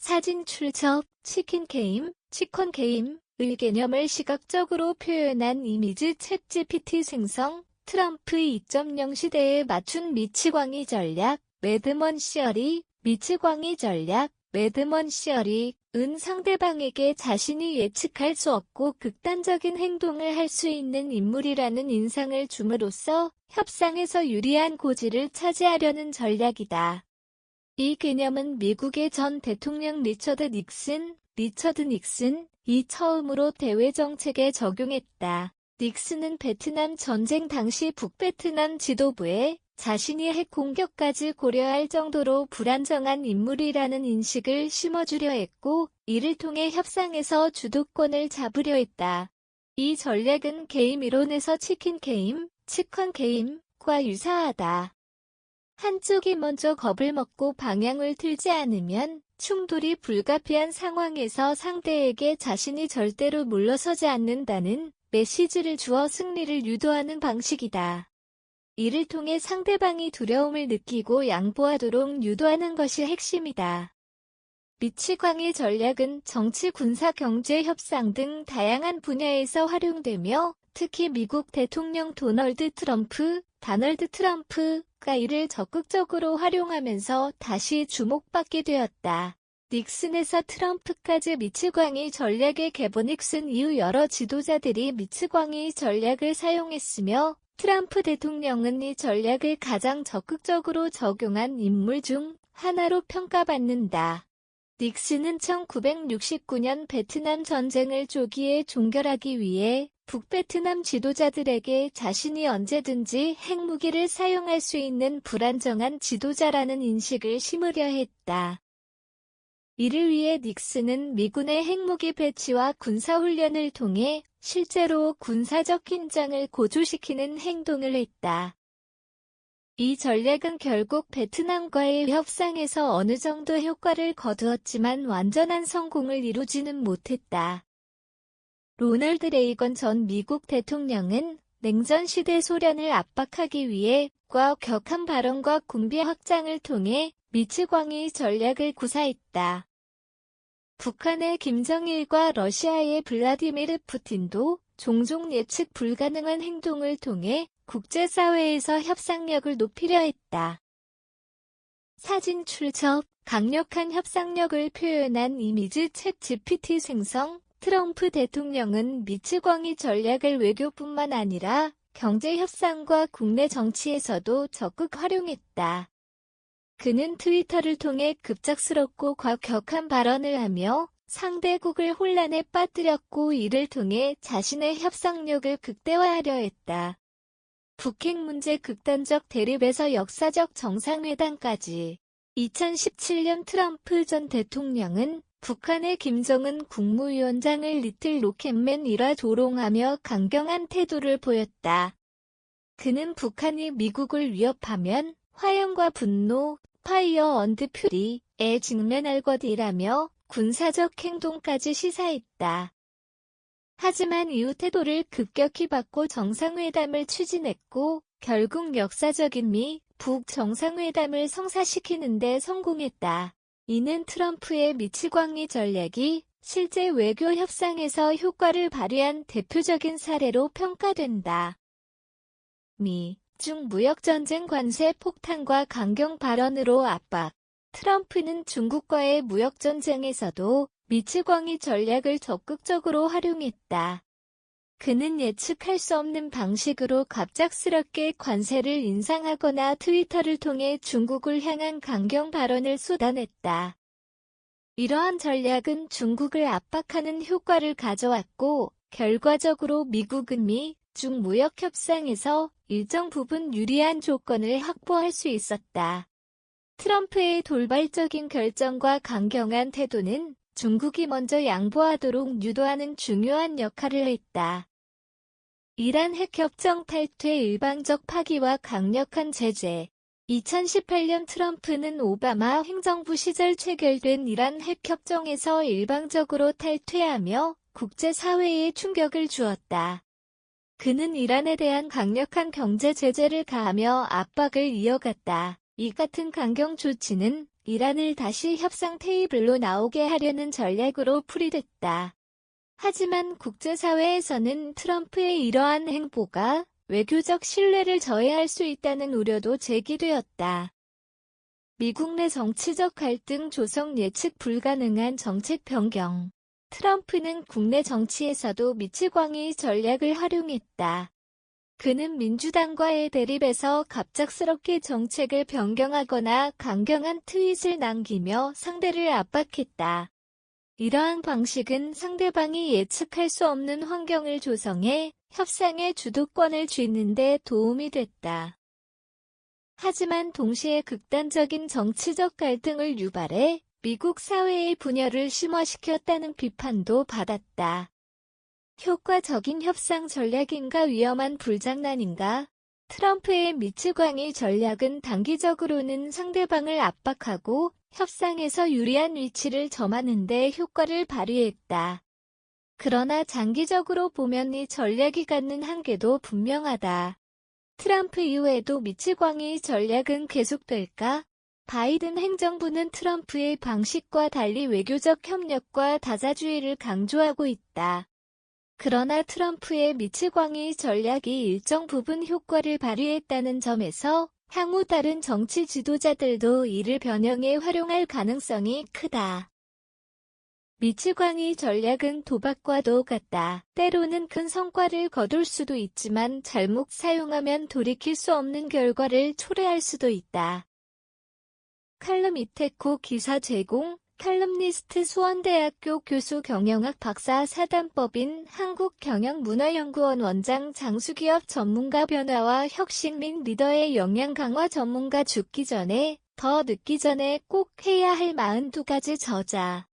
사진 출처 치킨 게임, 치콘 게임의 개념을 시각적으로 표현한 이미지 챗GPT 생성, 트럼프 2.0 시대에 맞춘 미치광이 전략, 매드먼시어리, 미치광이 전략, 매드먼시어리, 은 상대방에게 자신이 예측할 수 없고 극단적인 행동을 할 수 있는 인물이라는 인상을 줌으로써 협상에서 유리한 고지를 차지하려는 전략이다. 이 개념은 미국의 전 대통령 리처드 닉슨이 처음으로 대외 정책에 적용했다. 닉슨은 베트남 전쟁 당시 북베트남 지도부에 자신이 핵 공격까지 고려할 정도로 불안정한 인물이라는 인식을 심어주려 했고, 이를 통해 협상에서 주도권을 잡으려 했다. 이 전략은 게임 이론에서 치킨 게임, 치컨 게임과 유사하다. 한쪽이 먼저 겁을 먹고 방향을 틀지 않으면 충돌이 불가피한 상황에서 상대에게 자신이 절대로 물러서지 않는다는 메시지를 주어 승리를 유도하는 방식이다. 이를 통해 상대방이 두려움을 느끼고 양보하도록 유도하는 것이 핵심이다. 미치광이 전략은 정치, 군사, 경제, 협상 등 다양한 분야에서 활용되며 특히 미국 대통령 도널드 트럼프가 이를 적극적으로 활용하면서 다시 주목받게 되었다. 닉슨에서 트럼프까지 미치광이 전략의 개본. 닉슨 이후 여러 지도자들이 미치광이 전략을 사용했으며 트럼프 대통령은 이 전략을 가장 적극적으로 적용한 인물 중 하나로 평가받는다. 닉슨은 1969년 베트남 전쟁을 조기에 종결하기 위해 북베트남 지도자들에게 자신이 언제든지 핵무기를 사용할 수 있는 불안정한 지도자라는 인식을 심으려 했다. 이를 위해 닉슨은 미군의 핵무기 배치와 군사훈련을 통해 실제로 군사적 긴장을 고조시키는 행동을 했다. 이 전략은 결국 베트남과의 협상에서 어느 정도 효과를 거두었지만 완전한 성공을 이루지는 못했다. 로널드 레이건 전 미국 대통령은 냉전 시대 소련을 압박하기 위해 격한 발언과 군비 확장을 통해 미치광이 전략을 구사했다. 북한의 김정일과 러시아의 블라디미르 푸틴도 종종 예측 불가능한 행동을 통해 국제사회에서 협상력을 높이려 했다. 사진 출처 강력한 협상력을 표현한 이미지 챗GPT 생성, 트럼프 대통령은 미치광이 전략을 외교뿐만 아니라 경제 협상과 국내 정치에서도 적극 활용했다. 그는 트위터를 통해 급작스럽고 과격한 발언을 하며 상대국을 혼란에 빠뜨렸고 이를 통해 자신의 협상력을 극대화하려 했다. 북핵 문제 극단적 대립에서 역사적 정상회담까지. 2017년 트럼프 전 대통령은 북한의 김정은 국무위원장을 리틀 로켓맨 이라 조롱하며 강경한 태도를 보였다. 그는 북한이 미국을 위협하면 화염과 분노, 파이어 언드 퓨리에 직면할 것이라며 군사적 행동까지 시사했다. 하지만 이후 태도를 급격히 바꿔 정상회담을 추진했고 결국 역사적인 미-북 정상회담을 성사시키는 데 성공했다. 이는 트럼프의 미치광이 전략이 실제 외교 협상에서 효과를 발휘한 대표적인 사례로 평가된다. 중 무역전쟁 관세 폭탄과 강경 발언으로 압박. 트럼프는 중국과의 무역전쟁에서도 미치광이 전략을 적극적으로 활용했다. 그는 예측할 수 없는 방식으로 갑작스럽게 관세를 인상하거나 트위터를 통해 중국을 향한 강경 발언을 쏟아냈다. 이러한 전략은 중국을 압박하는 효과를 가져왔고 결과적으로 미국은 중 무역 협상에서 일정 부분 유리한 조건을 확보할 수 있었다. 트럼프의 돌발적인 결정과 강경한 태도는 중국이 먼저 양보하도록 유도하는 중요한 역할을 했다. 이란 핵협정 탈퇴 일방적 파기와 강력한 제재. 2018년 트럼프는 오바마 행정부 시절 체결된 이란 핵협정에서 일방적으로 탈퇴하며 국제사회에 충격을 주었다. 그는 이란에 대한 강력한 경제 제재를 가하며 압박을 이어갔다. 이 같은 강경 조치는 이란을 다시 협상 테이블로 나오게 하려는 전략으로 풀이됐다. 하지만 국제사회에서는 트럼프의 이러한 행보가 외교적 신뢰를 저해할 수 있다는 우려도 제기되었다. 미국 내 정치적 갈등 조성 예측 불가능한 정책 변경. 트럼프는 국내 정치에서도 미치광이 전략을 활용했다. 그는 민주당과의 대립에서 갑작스럽게 정책을 변경하거나 강경한 트윗을 남기며 상대를 압박했다. 이러한 방식은 상대방이 예측할 수 없는 환경을 조성해 협상의 주도권을 쥐는 데 도움이 됐다. 하지만 동시에 극단적인 정치적 갈등을 유발해 미국 사회의 분열을 심화시켰다는 비판도 받았다. 효과적인 협상 전략인가 위험한 불장난인가? 트럼프의 미치광이 전략은 단기적으로는 상대방을 압박하고 협상에서 유리한 위치를 점하는 데 효과를 발휘했다. 그러나 장기적으로 보면 이 전략이 갖는 한계도 분명하다. 트럼프 이후에도 미치광이 전략은 계속될까? 바이든 행정부는 트럼프의 방식과 달리 외교적 협력과 다자주의를 강조하고 있다. 그러나 트럼프의 미치광이 전략이 일정 부분 효과를 발휘했다는 점에서 향후 다른 정치 지도자들도 이를 변형해 활용할 가능성이 크다. 미치광이 전략은 도박과도 같다. 때로는 큰 성과를 거둘 수도 있지만 잘못 사용하면 돌이킬 수 없는 결과를 초래할 수도 있다. 칼럼 이태코 기사 제공, 칼럼니스트 수원대학교 교수 경영학 박사 사단법인 한국경영문화연구원 원장 장수기업 전문가 변화와 혁신 및 리더의 역량 강화 전문가 죽기 전에, 더 늦기 전에 꼭 해야 할 42가지 저자.